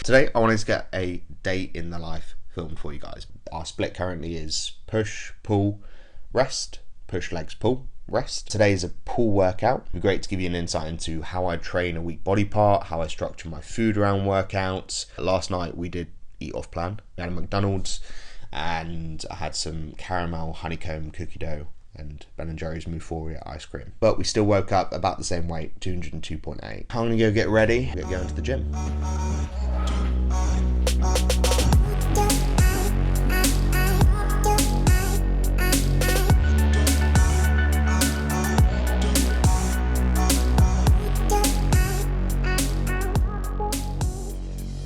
Today I wanted to get a day in the life filmed for you guys. Our split currently is push, pull, rest, push, legs, pull, rest. Today is a pull workout. It'd be great to give you an insight into how I train a weak body part, how I structure my food around workouts. Last night we did eat off plan. We had a McDonald's and I had some caramel honeycomb cookie dough and Ben & Jerry's Euphoria ice cream. But we still woke up about the same weight, 202.8. I'm gonna go get ready, get going to the gym.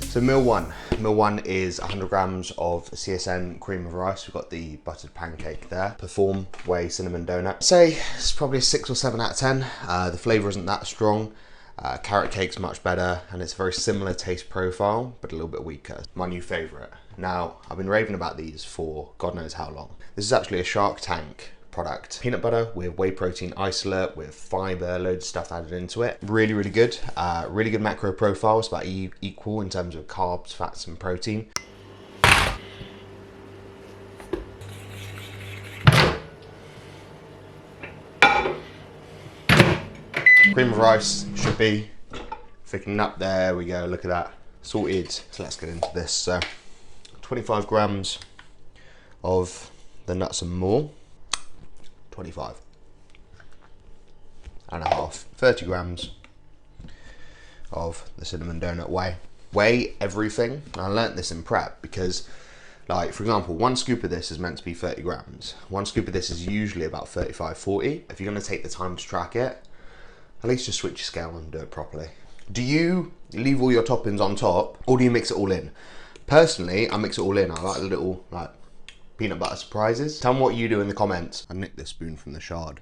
So meal one is 100 grams of CSN cream of rice. We've got the buttered pancake there. Perform whey cinnamon donut. I'd say it's probably a 6 or 7 out of 10. The flavour isn't that strong. Carrot cake's much better and it's a very similar taste profile, but a little bit weaker. My new favourite. Now, I've been raving about these for God knows how long. This is actually a Shark Tank product. Peanut butter with whey protein isolate with fibre, loads of stuff added into it. Really, really good. Really good macro profile. It's about equal in terms of carbs, fats and protein. Cream of rice should be thickening up. There we go, look at that. Sorted. So let's get into this. So 25 grams of the nuts and more. 25 and a half, 30 grams of the cinnamon donut whey. Weigh everything. I learnt this in prep because, like, for example, one scoop of this is meant to be 30 grams. One scoop of this is usually about 35, 40. If you're going to take the time to track it, at least just switch your scale and do it properly. Do you leave all your toppings on top or do you mix it all in? Personally, I mix it all in. I like the little, like, peanut butter surprises. Tell me what you do in the comments. I nicked this spoon from the shard.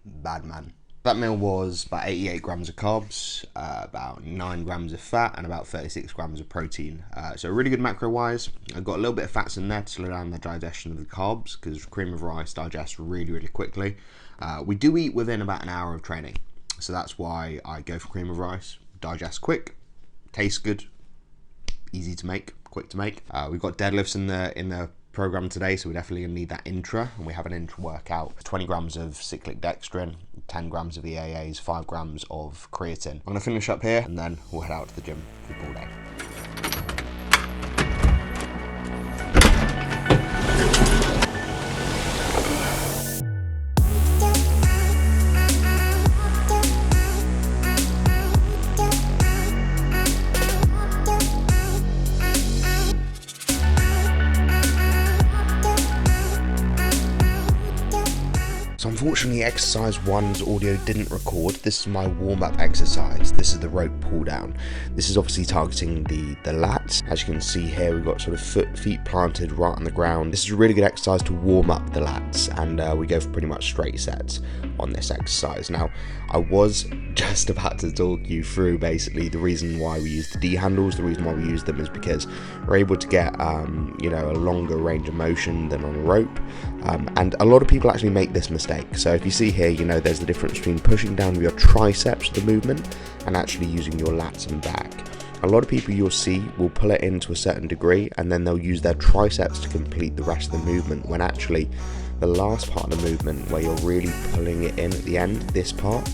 Bad man. That meal was about 88 grams of carbs, about 9 grams of fat, and about 36 grams of protein. So really good macro-wise. I've got a little bit of fats in there to slow down the digestion of the carbs, because cream of rice digests really, really quickly. We do eat within about an hour of training, so that's why I go for cream of rice. Digests quick, tastes good, easy to make, quick to make. We've got deadlifts in the program today, so we're definitely gonna need that intra, and we have an intra workout. 20 grams of cyclic dextrin, 10 grams of EAAs, 5 grams of creatine. I'm gonna finish up here and then we'll head out to the gym for all day. So unfortunately exercise 1's audio didn't record. This is my warm-up exercise. This is the rope pull down. This is obviously targeting the lats. As you can see here, we've got sort of feet planted right on the ground. This is a really good exercise to warm up the lats, and we go for pretty much straight sets on this exercise. Now, I was just about to talk you through basically the reason why we use the D handles. The reason why we use them is because we're able to get you know, a longer range of motion than on a rope, and a lot of people actually make this mistake. So if you see here, you know, there's the difference between pushing down with your triceps the movement and actually using your lats and back. A lot of people you'll see will pull it in to a certain degree and then they'll use their triceps to complete the rest of the movement, when actually the last part of the movement, where you're really pulling it in at the end, this part,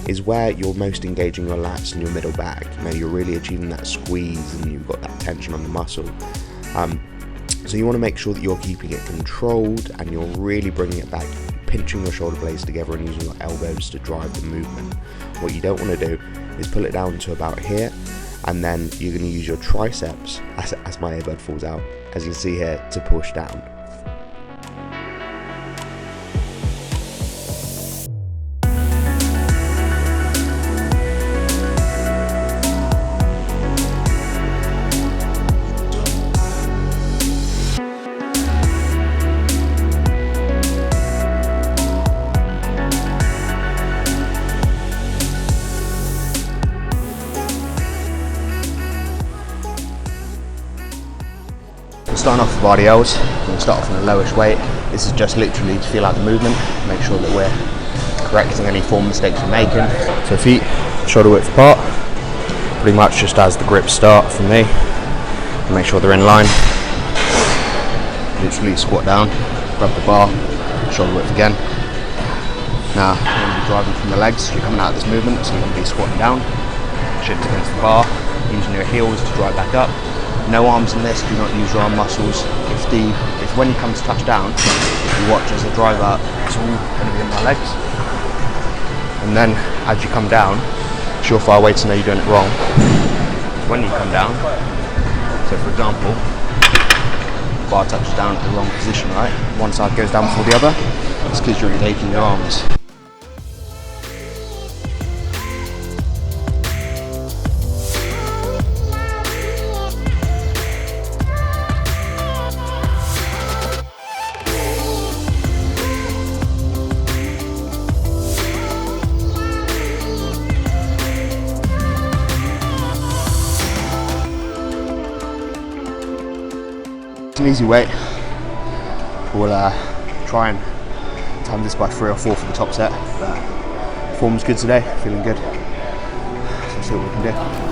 is where you're most engaging your lats and your middle back. You know, you're really achieving that squeeze and you've got that tension on the muscle. So you want to make sure that you're keeping it controlled and you're really bringing it back, pinching your shoulder blades together and using your elbows to drive the movement. What you don't want to do is pull it down to about here, and then you're going to use your triceps, as my earbud falls out, as you can see here, to push down. Starting off with RDLs, we're going to start off on the lowest weight. This is just literally to feel out the movement, make sure that we're correcting any form mistakes we're making. So feet shoulder width apart, pretty much just as the grips start for me. Make sure they're in line. Literally squat down, grab the bar, shoulder width again. Now you're going to be driving from the legs. You're coming out of this movement, so you're going to be squatting down, shift against the bar, using your heels to drive back up. No arms in this, do not use your arm muscles. If when you come to touch down, if you watch as I drive up, it's all going to be in my legs. And then as you come down, it's your far away to know you're doing it wrong. When you come down, so for example, bar touches down at the wrong position, right? One side goes down before the other. It's because you're engaging your arms. It's an easy weight. We'll try and time this by 3 or 4 for the top set. But form's good today, feeling good. So let's see what we can do.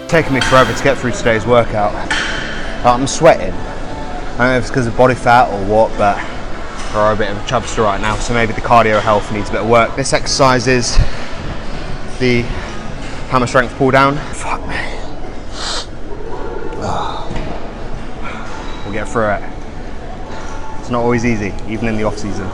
Taking me forever to get through today's workout. I'm sweating. I don't know if it's because of body fat or what, but we're a bit of a chubster right now, so maybe the cardio health needs a bit of work. This exercise is the hammer strength pull down. Fuck me. We'll get through it. It's not always easy, even in the off season.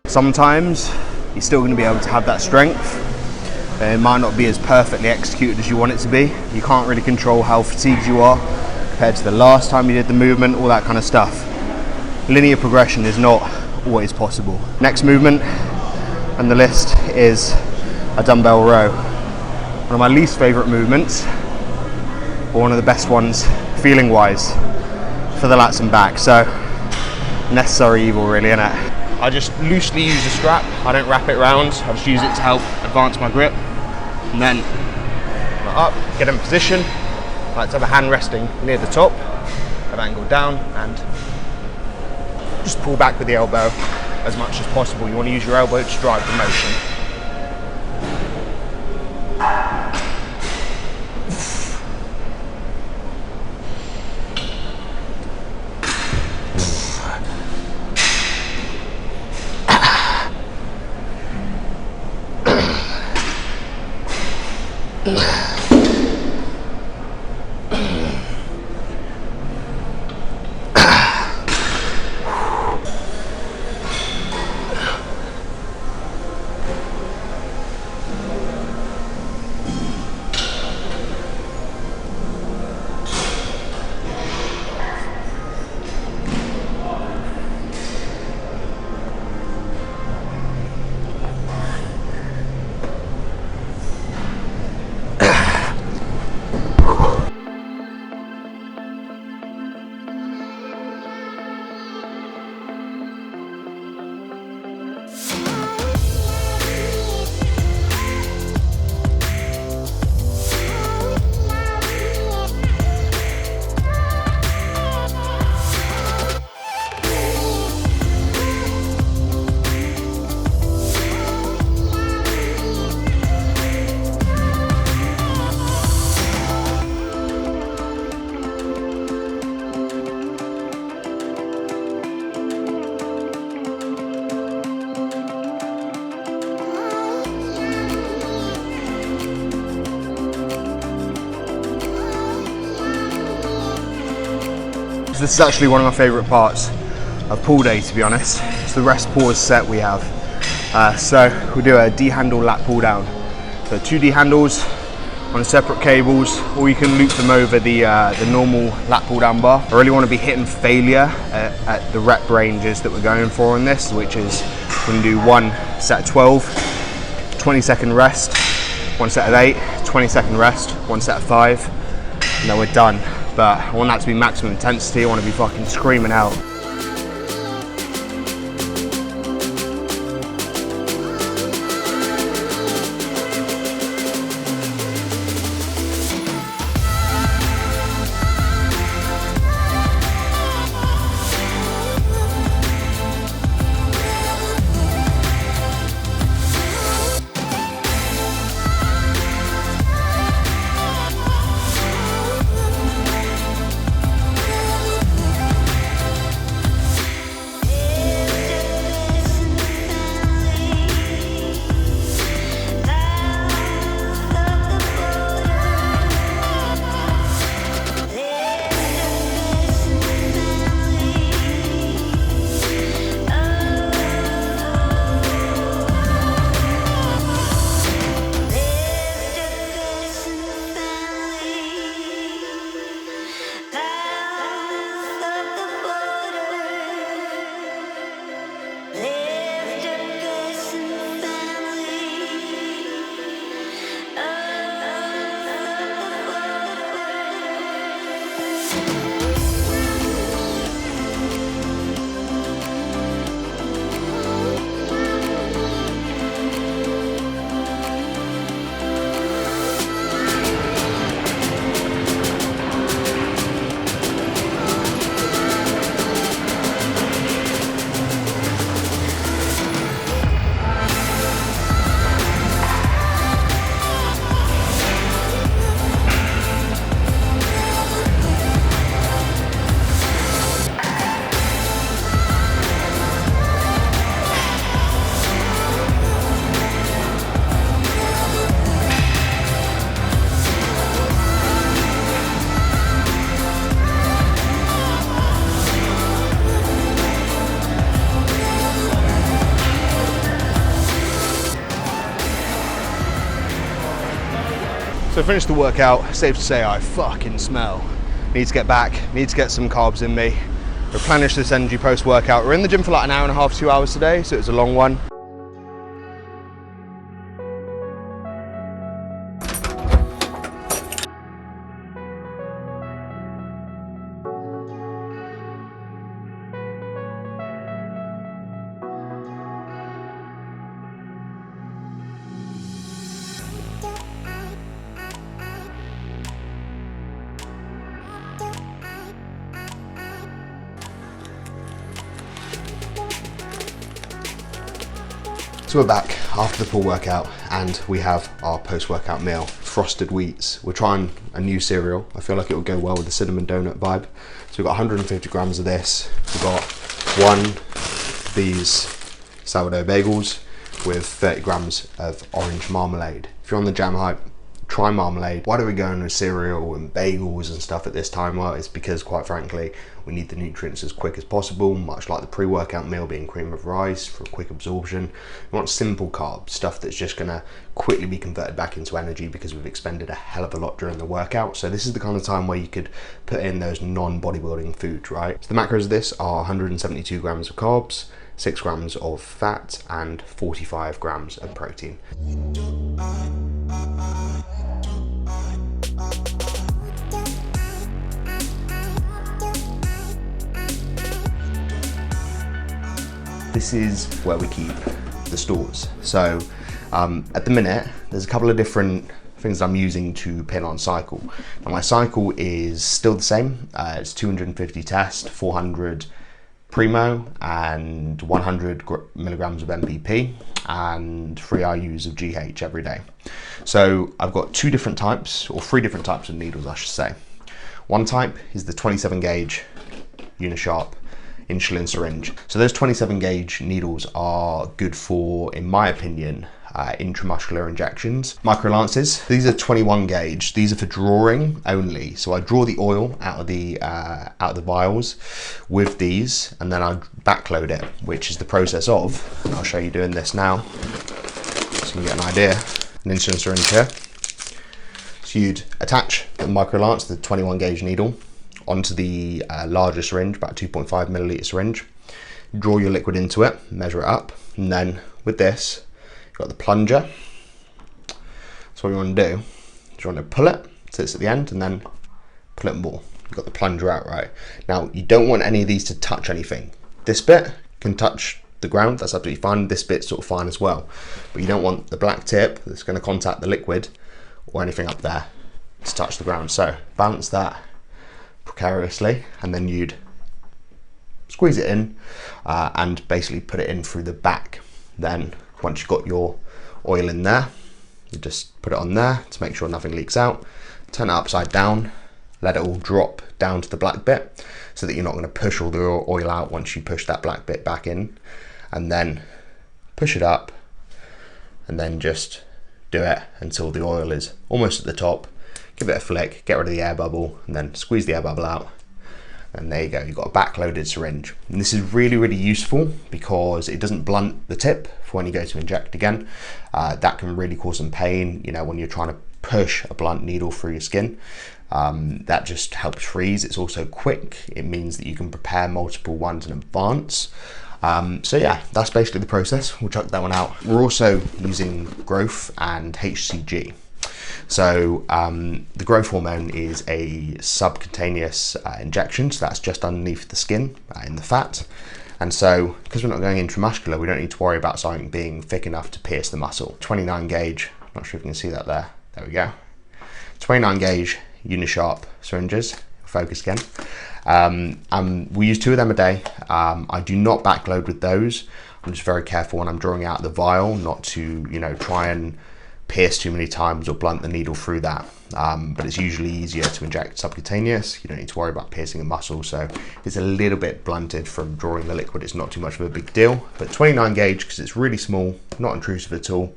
Sometimes you're still going to be able to have that strength. It might not be as perfectly executed as you want it to be. You can't really control how fatigued you are compared to the last time you did the movement, all that kind of stuff. Linear progression is not always possible. Next movement on the list is a dumbbell row. One of my least favourite movements, but one of the best ones feeling wise for the lats and back. So necessary evil really, innit? I just loosely use the strap. I don't wrap it around. I just use it to help advance my grip. And then up, get in position. I like to have a hand resting near the top. I've angled down and just pull back with the elbow as much as possible. You want to use your elbow to drive the motion. So this is actually one of my favourite parts of pull day, to be honest. It's the rest pause set we have. So we'll do a D-handle lat pull down. So 2 D-handles on separate cables, or you can loop them over the normal lat pull down bar. I really want to be hitting failure at the rep ranges that we're going for on this, which is we're going to do 1 set of 12, 20-second rest, 1 set of 8, 20-second rest, 1 set of 5, and then we're done. But I want that to be maximum intensity. I want to be fucking screaming out. So I finished the workout. Safe to say I fucking smell. Need to get back, need to get some carbs in me, replenish this energy post-workout. We're in the gym for like an hour and a half, 2 hours today, so it's a long one. So we're back after the pull workout and we have our post-workout meal, frosted wheats. We're trying a new cereal. I feel like it will go well with the cinnamon donut vibe. So we've got 150 grams of this. We've got 1 of these sourdough bagels with 30 grams of orange marmalade. If you're on the jam hype, try marmalade. Why do we go in with cereal and bagels and stuff at this time? Well, it's because, quite frankly, we need the nutrients as quick as possible, much like the pre-workout meal being cream of rice for a quick absorption. We want simple carbs, stuff that's just gonna quickly be converted back into energy because we've expended a hell of a lot during the workout. So this is the kind of time where you could put in those non-bodybuilding foods, right? So the macros of this are 172 grams of carbs, 6 grams of fat, and 45 grams of protein. This is where we keep the stores. So at the minute, there's a couple of different things I'm using to pin on cycle. Now my cycle is still the same. It's 250 test, 400 primo, and 100 milligrams of MPP, and 3 IUs of GH every day. So I've got 2 different types, or 3 different types of needles, I should say. One type is the 27 gauge Unisharp insulin syringe. So those 27 gauge needles are good for, in my opinion, intramuscular injections. Micro lances, these are 21 gauge. These are for drawing only. So I draw the oil out of the vials with these, and then I backload it, which is the process of, and I'll show you doing this now so you can get an idea. An insulin syringe here. So you'd attach the micro lance, the 21 gauge needle, onto the larger syringe, about 2.5 milliliter syringe. Draw your liquid into it, measure it up, and then with this, you've got the plunger. So what you want to do is you want to pull it so it's at the end, and then pull it more. You've got the plunger out, right? Now, you don't want any of these to touch anything. This bit can touch the ground, that's absolutely fine. This bit's sort of fine as well. But you don't want the black tip that's going to contact the liquid or anything up there to touch the ground. So balance that precariously, and then you'd squeeze it in and basically put it in through the back. Then once you've got your oil in there, you just put it on there to make sure nothing leaks out. Turn it upside down, let it all drop down to the black bit so that you're not going to push all the oil out once you push that black bit back in, and then push it up, and then just do it until the oil is almost at the top. Give it a flick, get rid of the air bubble, and then squeeze the air bubble out. And there you go, you've got a backloaded syringe. And this is really, really useful because it doesn't blunt the tip for when you go to inject again. That can really cause some pain, you know, when you're trying to push a blunt needle through your skin. That just helps freeze. It's also quick. It means that you can prepare multiple ones in advance. So yeah, that's basically the process. We'll chuck that one out. We're also using growth and HCG. So the growth hormone is a subcutaneous injection, so that's just underneath the skin in the fat. And so because we're not going intramuscular, we don't need to worry about something being thick enough to pierce the muscle. 29 gauge, not sure if you can see that there. There we go. 29 gauge Unisharp syringes, focus again. We use 2 of them a day. I do not backload with those. I'm just very careful when I'm drawing out the vial not to, you know, try and pierce too many times or blunt the needle through that. But it's usually easier to inject subcutaneous. You don't need to worry about piercing a muscle. So if it's a little bit blunted from drawing the liquid, it's not too much of a big deal. But 29 gauge, because it's really small, not intrusive at all.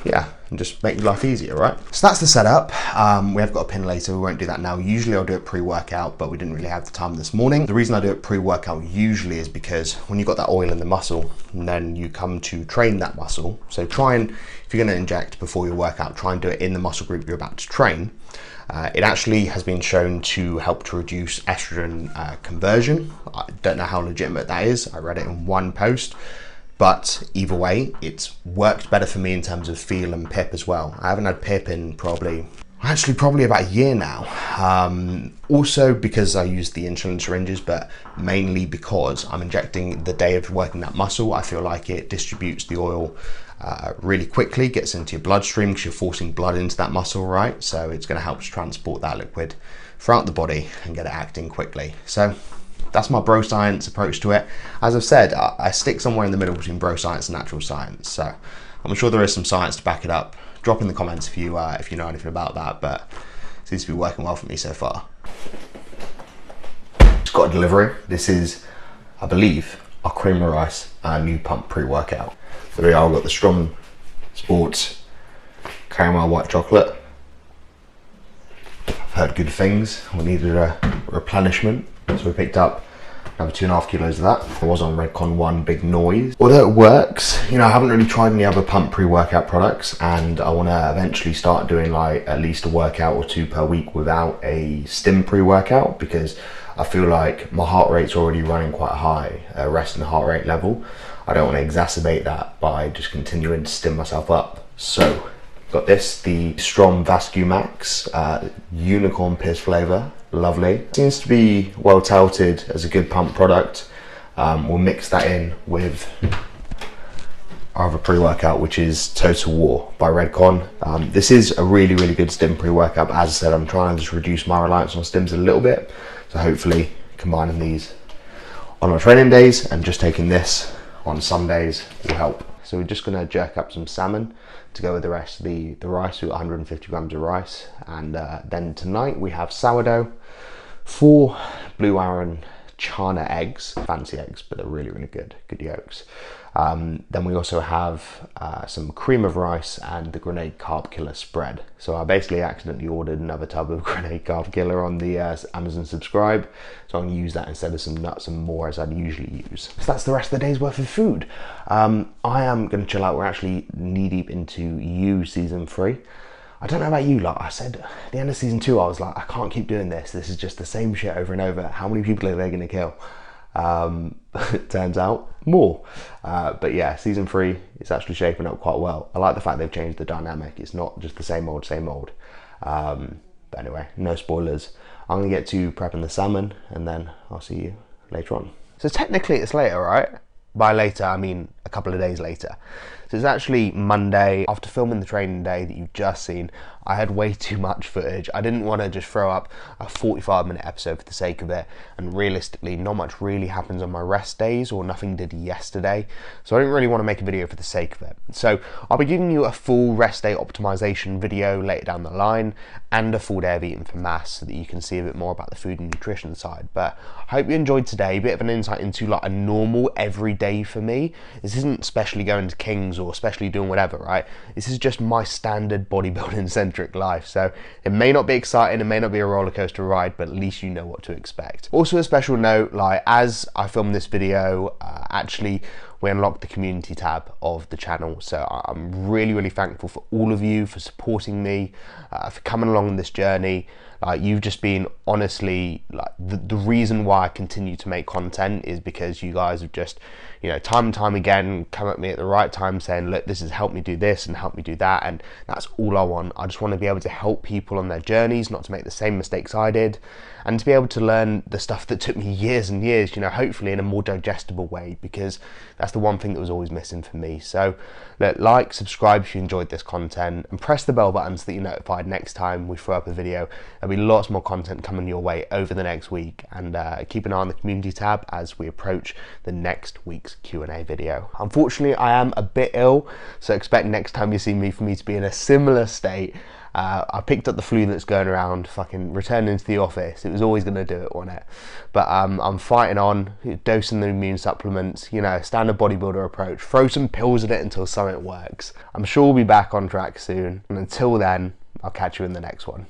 Yeah, and just make your life easier, right? So that's the setup. We have got a pin later, we won't do that now. Usually I'll do it pre-workout, but we didn't really have the time this morning. The reason I do it pre-workout usually is because when you've got that oil in the muscle, and then you come to train that muscle, so try and, if you're gonna inject before your workout, try and do it in the muscle group you're about to train. It actually has been shown to help to reduce estrogen conversion. I don't know how legitimate that is. I read it in one post. But either way, it's worked better for me in terms of feel and pip as well. I haven't had pip in probably about a year now. Also because I use the insulin syringes, but mainly because I'm injecting the day of working that muscle. I feel like it distributes the oil really quickly, gets into your bloodstream because you're forcing blood into that muscle, right? So it's gonna help transport that liquid throughout the body and get it acting quickly. So that's my bro science approach to it. As I've said, I stick somewhere in the middle between bro science and natural science. So I'm sure there is some science to back it up. Drop in the comments if you know anything about that, but it seems to be working well for me so far. Just got a delivery. This is, I believe, our cream of rice, our new pump pre-workout. So we are, I've got the Strong Sports caramel white chocolate. I've heard good things. We needed a replenishment. So we picked up another 2.5 kilos of that. I was on Redcon 1 big noise. Although it works, you know, I haven't really tried any other pump pre-workout products, and I want to eventually start doing like at least a workout or 2 per week without a stim pre-workout, because I feel like my heart rate's already running quite high, resting heart rate level. I don't want to exacerbate that by just continuing to stim myself up. So got this, the Strom Vascu Max, unicorn piss flavor. Lovely. Seems to be well touted as a good pump product. We'll mix that in with our other pre-workout, which is Total War by Redcon. This is a really, really good stim pre-workout. As I said, I'm trying to just reduce my reliance on stims a little bit. So hopefully combining these on our training days and just taking this on some days will help. So we're just gonna jerk up some salmon to go with the rest of the rice. We've got 150 grams of rice. And then tonight we have sourdough, 4 Blue Arron Chana eggs, fancy eggs, but they're really, really good yolks. Then we also have some cream of rice and the Grenade Carb Killer spread. So I basically accidentally ordered another tub of Grenade Carb Killer on the Amazon Subscribe, so I'm going to use that instead of some nuts and more as I'd usually use. So that's the rest of the day's worth of food. I am going to chill out. We're actually knee deep into You season 3. I don't know about you, like I said at the end of season 2, I was like, I can't keep doing this. This is just the same shit over and over. How many people are they going to kill? It turns out more. But yeah, season 3 is actually shaping up quite well. I like the fact they've changed the dynamic. It's not just the same old, same old. But anyway, no spoilers. I'm going to get to prepping the salmon and then I'll see you later on. So technically it's later, right? By later, I mean a couple of days later. So it's actually Monday. After filming the training day that you've just seen, I had way too much footage. I didn't want to just throw up a 45-minute episode for the sake of it, and realistically not much really happens on my rest days, or nothing did yesterday, so I didn't really want to make a video for the sake of it. So I'll be giving you a full rest day optimization video later down the line, and a full day of eating for mass, so that you can see a bit more about the food and nutrition side. But I hope you enjoyed today. A bit of an insight into like a normal everyday for me. This isn't especially going to Kings or especially doing whatever, right? This is just my standard bodybuilding centric life. So it may not be exciting, it may not be a roller coaster ride, but at least you know what to expect. Also a special note, like as I filmed this video, actually we unlocked the community tab of the channel. So I'm really, really thankful for all of you for supporting me, for coming along on this journey. You've just been honestly like the reason why I continue to make content is because you guys have just, you know, time and time again come at me at the right time saying, look, this has helped me do this and helped me do that, and that's all I want. I just want to be able to help people on their journeys, not to make the same mistakes I did, and to be able to learn the stuff that took me years and years, you know, hopefully in a more digestible way, because that's the one thing that was always missing for me. So like, subscribe if you enjoyed this content, and press the bell button so that you're notified next time we throw up a video. There'll be lots more content coming your way over the next week, and keep an eye on the community tab as we approach the next week's Q&A video. Unfortunately, I am a bit ill, so expect next time you see me for me to be in a similar state. I picked up the flu that's going around, fucking returning to the office. It was always going to do it, wasn't it? But I'm fighting on, dosing the immune supplements, you know, standard bodybuilder approach. Throw some pills at it until something works. I'm sure we'll be back on track soon. And until then, I'll catch you in the next one.